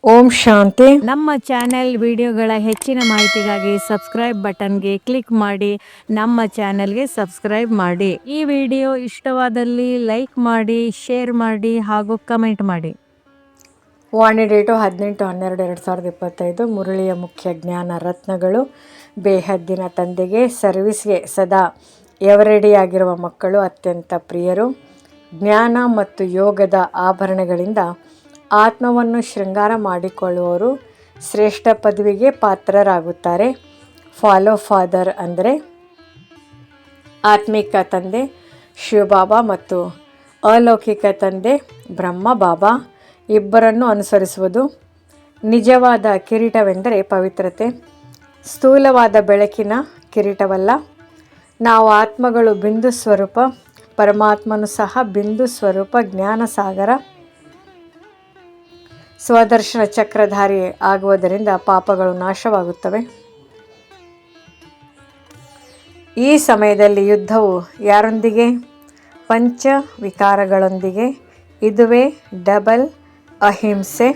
ಓಂ ಶಾಂತಿ. ನಮ್ಮ ಚಾನೆಲ್ ವಿಡಿಯೋಗಳ ಹೆಚ್ಚಿನ ಮಾಹಿತಿಗಾಗಿ ಸಬ್ಸ್ಕ್ರೈಬ್ ಬಟನ್ಗೆ ಕ್ಲಿಕ್ ಮಾಡಿ ನಮ್ಮ ಚಾನೆಲ್ಗೆ ಸಬ್ಸ್ಕ್ರೈಬ್ ಮಾಡಿ. ಈ ವಿಡಿಯೋ ಇಷ್ಟವಾದಲ್ಲಿ ಲೈಕ್ ಮಾಡಿ, ಶೇರ್ ಮಾಡಿ ಹಾಗೂ ಕಮೆಂಟ್ ಮಾಡಿ. ವಾಣಿ ಡೇಟು 18/12/2025. ಮುರಳಿಯ ಮುಖ್ಯ ಜ್ಞಾನ ರತ್ನಗಳು. ಬೇಹದ್ದಿನ ತಂದೆಗೆ ಸರ್ವಿಸ್ಗೆ ಸದಾ ಎವರೆಡಿಯಾಗಿರುವ ಮಕ್ಕಳು ಅತ್ಯಂತ ಪ್ರಿಯರು. ಜ್ಞಾನ ಮತ್ತು ಯೋಗದ ಆಭರಣಗಳಿಂದ ಆತ್ಮವನ್ನು ಶೃಂಗಾರ ಮಾಡಿಕೊಳ್ಳುವವರು ಶ್ರೇಷ್ಠ ಪದವಿಗೆ ಪಾತ್ರರಾಗುತ್ತಾರೆ. ಫಾಲೋ ಫಾದರ್ ಅಂದರೆ ಆತ್ಮಿಕ ತಂದೆ ಶಿವಬಾಬಾ ಮತ್ತು ಅಲೌಕಿಕ ತಂದೆ ಬ್ರಹ್ಮ ಬಾಬಾ ಇಬ್ಬರನ್ನು ಅನುಸರಿಸುವುದು. ನಿಜವಾದ ಕಿರೀಟವೆಂದರೆ ಪವಿತ್ರತೆ, ಸ್ಥೂಲವಾದ ಬೆಳಕಿನ ಕಿರೀಟವಲ್ಲ. ನಾವು ಆತ್ಮಗಳು ಬಿಂದು ಸ್ವರೂಪ, ಪರಮಾತ್ಮನು ಸಹ ಬಿಂದು ಸ್ವರೂಪ ಜ್ಞಾನ ಸಾಗರ. ಸ್ವದರ್ಶನ ಚಕ್ರಧಾರಿ ಆಗುವುದರಿಂದ ಪಾಪಗಳು ನಾಶವಾಗುತ್ತವೆ. ಈ ಸಮಯದಲ್ಲಿ ಯುದ್ಧವು ಯಾರೊಂದಿಗೆ? ಪಂಚ ವಿಕಾರಗಳೊಂದಿಗೆ. ಇದುವೇ ಡಬಲ್ ಅಹಿಂಸೆ.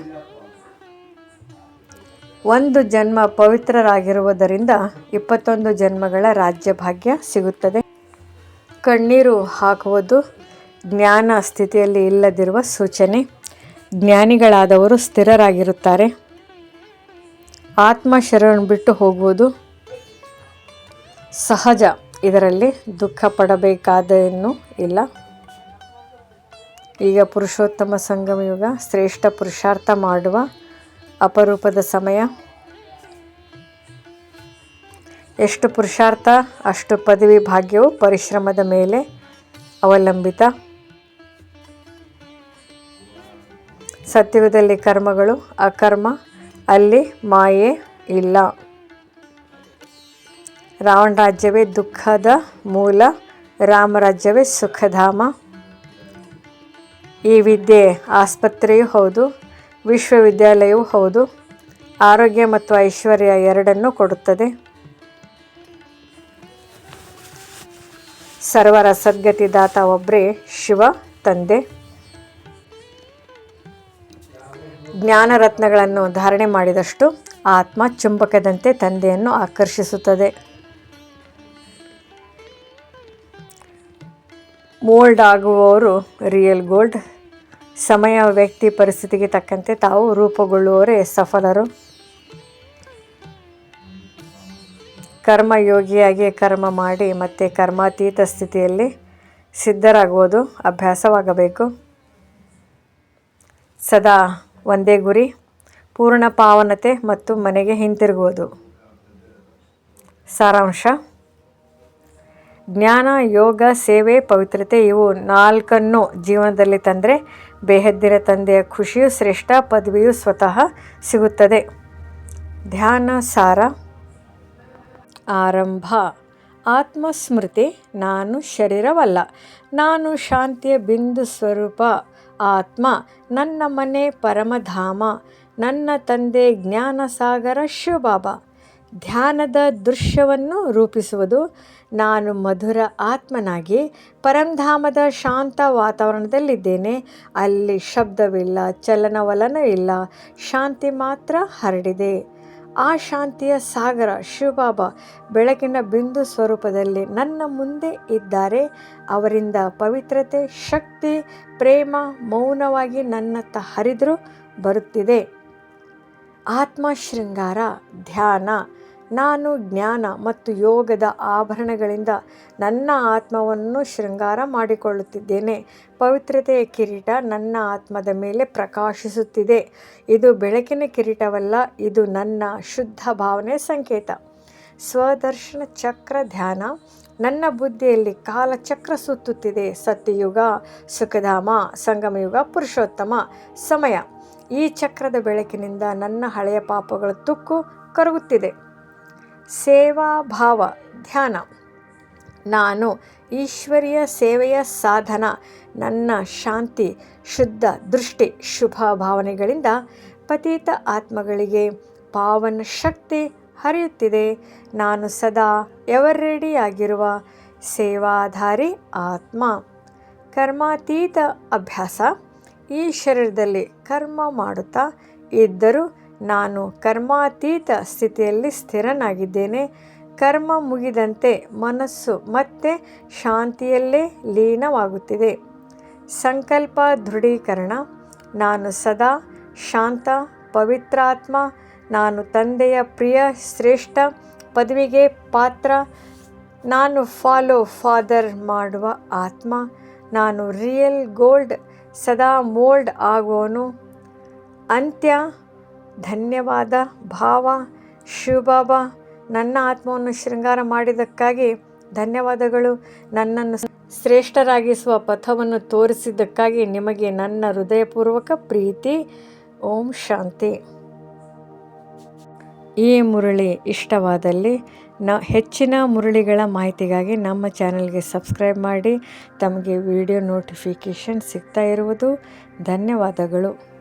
ಒಂದು ಜನ್ಮ ಪವಿತ್ರರಾಗಿರುವುದರಿಂದ 21 ಜನ್ಮಗಳ ರಾಜ್ಯ ಭಾಗ್ಯ ಸಿಗುತ್ತದೆ. ಕಣ್ಣೀರು ಹಾಕುವುದು ಜ್ಞಾನ ಸ್ಥಿತಿಯಲ್ಲಿ ಇಲ್ಲದಿರುವ ಸೂಚನೆ. ಜ್ಞಾನಿಗಳಾದವರು ಸ್ಥಿರರಾಗಿರುತ್ತಾರೆ. ಆತ್ಮ ಶರೀರವನ್ನು ಬಿಟ್ಟು ಹೋಗುವುದು ಸಹಜ. ಇದರಲ್ಲಿ ದುಃಖ ಪಡಬೇಕಾದೇನೂ ಇಲ್ಲ. ಈಗ ಪುರುಷೋತ್ತಮ ಸಂಗಮ ಯುಗ, ಶ್ರೇಷ್ಠ ಪುರುಷಾರ್ಥ ಮಾಡುವ ಅಪರೂಪದ ಸಮಯ. ಎಷ್ಟು ಪುರುಷಾರ್ಥ ಅಷ್ಟು ಪದವಿ ಭಾಗ್ಯವು ಪರಿಶ್ರಮದ ಮೇಲೆ ಅವಲಂಬಿತ. ಸತ್ಯುಗದಲ್ಲಿ ಕರ್ಮಗಳು ಅಕರ್ಮ, ಅಲ್ಲಿ ಮಾಯೆ ಇಲ್ಲ. ರಾವಣ ರಾಜ್ಯವೇ ದುಃಖದ ಮೂಲ, ರಾಮರಾಜ್ಯವೇ ಸುಖಧಾಮ. ಈ ವಿದ್ಯೆ ಆಸ್ಪತ್ರೆಯೂ ಹೌದು, ವಿಶ್ವವಿದ್ಯಾಲಯವೂ ಹೌದು. ಆರೋಗ್ಯ ಮತ್ತು ಐಶ್ವರ್ಯ ಎರಡನ್ನೂ ಕೊಡುತ್ತದೆ. ಸರ್ವರ ಸದ್ಗತಿದಾತ ಒಬ್ಬರೇ ಶಿವ ತಂದೆ. ಜ್ಞಾನರತ್ನಗಳನ್ನು ಧಾರಣೆ ಮಾಡಿದಷ್ಟು ಆತ್ಮ ಚುಂಬಕದಂತೆ ತಂದೆಯನ್ನು ಆಕರ್ಷಿಸುತ್ತದೆ. ಮೋಲ್ಡ್ ಆಗುವವರು ರಿಯಲ್ ಗೋಲ್ಡ್. ಸಮಯ ವ್ಯಕ್ತಿ ಪರಿಸ್ಥಿತಿಗೆ ತಕ್ಕಂತೆ ತಾವು ರೂಪುಗೊಳ್ಳುವವರೇ ಸಫಲರು. ಕರ್ಮಯೋಗಿಯಾಗಿ ಕರ್ಮ ಮಾಡಿ ಮತ್ತೆ ಕರ್ಮಾತೀತ ಸ್ಥಿತಿಯಲ್ಲಿ ಸಿದ್ಧರಾಗುವುದು ಅಭ್ಯಾಸವಾಗಬೇಕು. ಸದಾ ಒಂದೇ ಗುರಿ, ಪೂರ್ಣ ಪಾವನತೆ ಮತ್ತು ಮನೆಗೆ ಹಿಂತಿರುಗುವುದು. ಸಾರಾಂಶ: ಜ್ಞಾನ, ಯೋಗ, ಸೇವೆ, ಪವಿತ್ರತೆ ಇವು 4 ಜೀವನದಲ್ಲಿ ತಂದರೆ ಬೇಹದ್ದಿನ ತಂದೆಯ ಖುಷಿಯು ಶ್ರೇಷ್ಠ ಪದವಿಯು ಸ್ವತಃ ಸಿಗುತ್ತದೆ. ಧ್ಯಾನ ಸಾರ. ಆರಂಭ. ಆತ್ಮಸ್ಮೃತಿ. ನಾನು ಶರೀರವಲ್ಲ, ನಾನು ಶಾಂತಿಯ ಬಿಂದು ಸ್ವರೂಪ ಆತ್ಮ. ನನ್ನ ಮನೆ ಪರಮಧಾಮ. ನನ್ನ ತಂದೆ ಜ್ಞಾನಸಾಗರ ಶಿವಬಾಬಾ. ಧ್ಯಾನದ ದೃಶ್ಯವನ್ನು ರೂಪಿಸುವುದು. ನಾನು ಮಧುರ ಆತ್ಮನಾಗಿ ಪರಂಧಾಮದ ಶಾಂತ ವಾತಾವರಣದಲ್ಲಿದ್ದೇನೆ. ಅಲ್ಲಿ ಶಬ್ದವಿಲ್ಲ, ಚಲನವಲನ ಇಲ್ಲ, ಶಾಂತಿ ಮಾತ್ರ ಹರಡಿದೆ. ಆ ಶಾಂತಿಯ ಸಾಗರ ಶಿವಬಾಬಾ ಬೆಳಕಿನ ಬಿಂದು ಸ್ವರೂಪದಲ್ಲಿ ನನ್ನ ಮುಂದೆ ಇದ್ದಾರೆ. ಅವರಿಂದ ಪವಿತ್ರತೆ, ಶಕ್ತಿ, ಪ್ರೇಮ ಮೌನವಾಗಿ ನನ್ನತ್ತ ಹರಿದು ಬರುತ್ತಿದೆ. ಆತ್ಮ ಶೃಂಗಾರ. ಧ್ಯಾನ. ನಾನು ಜ್ಞಾನ ಮತ್ತು ಯೋಗದ ಆಭರಣಗಳಿಂದ ನನ್ನ ಆತ್ಮವನ್ನು ಶೃಂಗಾರ ಮಾಡಿಕೊಳ್ಳುತ್ತಿದ್ದೇನೆ. ಪವಿತ್ರತೆಯ ಕಿರೀಟ ನನ್ನ ಆತ್ಮದ ಮೇಲೆ ಪ್ರಕಾಶಿಸುತ್ತಿದೆ. ಇದು ಬೆಳಕಿನ ಕಿರೀಟವಲ್ಲ, ಇದು ನನ್ನ ಶುದ್ಧ ಭಾವನೆಯ ಸಂಕೇತ. ಸ್ವದರ್ಶನ ಚಕ್ರ ಧ್ಯಾನ. ನನ್ನ ಬುದ್ಧಿಯಲ್ಲಿ ಕಾಲಚಕ್ರ ಸುತ್ತುತ್ತಿದೆ. ಸತ್ಯಯುಗ, ಸುಖಧಾಮ, ಸಂಗಮಯುಗ, ಪುರುಷೋತ್ತಮ ಸಮಯ. ಈ ಚಕ್ರದ ಬೆಳಕಿನಿಂದ ನನ್ನ ಹಳೆಯ ಪಾಪಗಳ ತುಕ್ಕು ಕರಗುತ್ತಿದೆ. ಸೇವಾಭಾವ ಧ್ಯಾನ. ನಾನು ಈಶ್ವರೀಯ ಸೇವೆಯ ಸಾಧನ. ನನ್ನ ಶಾಂತಿ, ಶುದ್ಧ ದೃಷ್ಟಿ, ಶುಭ ಭಾವನೆಗಳಿಂದ ಪತಿತ ಆತ್ಮಗಳಿಗೆ ಪಾವನ ಶಕ್ತಿ ಹರಿಯುತ್ತಿದೆ. ನಾನು ಸದಾ ಎವರೆಡಿಯಾಗಿರುವ ಸೇವಾಧಾರಿ ಆತ್ಮ. ಕರ್ಮಾತೀತ ಅಭ್ಯಾಸ. ಈ ಶರೀರದಲ್ಲಿ ಕರ್ಮ ಮಾಡುತ್ತಾ ಇದ್ದರೂ ನಾನು ಕರ್ಮಾತೀತ ಸ್ಥಿತಿಯಲ್ಲಿ ಸ್ಥಿರನಾಗಿದ್ದೇನೆ. ಕರ್ಮ ಮುಗಿದಂತೆ ಮನಸ್ಸು ಮತ್ತೆ ಶಾಂತಿಯಲ್ಲೇ ಲೀನವಾಗುತ್ತಿದೆ. ಸಂಕಲ್ಪ ದೃಢೀಕರಣ. ನಾನು ಸದಾ ಶಾಂತ ಪವಿತ್ರಾತ್ಮ. ನಾನು ತಂದೆಯ ಪ್ರಿಯ ಶ್ರೇಷ್ಠ ಪದವಿಗೆ ಪಾತ್ರ. ನಾನು ಫಾದರ್ ಮಾಡುವ ಆತ್ಮ. ನಾನು ರಿಯಲ್ ಗೋಲ್ಡ್, ಸದಾ ಮೋಲ್ಡ್ ಆಗುವನು. ಅಂತ್ಯ. ಧನ್ಯವಾದ ಭಾವ. ಶಿವಬಾಬಾ, ನನ್ನ ಆತ್ಮವನ್ನು ಶೃಂಗಾರ ಮಾಡಿದ್ದಕ್ಕಾಗಿ ಧನ್ಯವಾದಗಳು. ನನ್ನನ್ನು ಶ್ರೇಷ್ಠರಾಗಿಸುವ ಪಥವನ್ನು ತೋರಿಸಿದ್ದಕ್ಕಾಗಿ ನಿಮಗೆ ನನ್ನ ಹೃದಯಪೂರ್ವಕ ಪ್ರೀತಿ. ಓಂ ಶಾಂತಿ. ಈ ಮುರಳಿ ಇಷ್ಟವಾದಲ್ಲಿ ಹೆಚ್ಚಿನ ಮುರಳಿಗಳ ಮಾಹಿತಿಗಾಗಿ ನಮ್ಮ ಚಾನಲ್ಗೆ ಸಬ್ಸ್ಕ್ರೈಬ್ ಮಾಡಿ. ತಮಗೆ ವಿಡಿಯೋ ನೋಟಿಫಿಕೇಷನ್ ಸಿಗ್ತಾ ಇರುವುದು ಧನ್ಯವಾದಗಳು.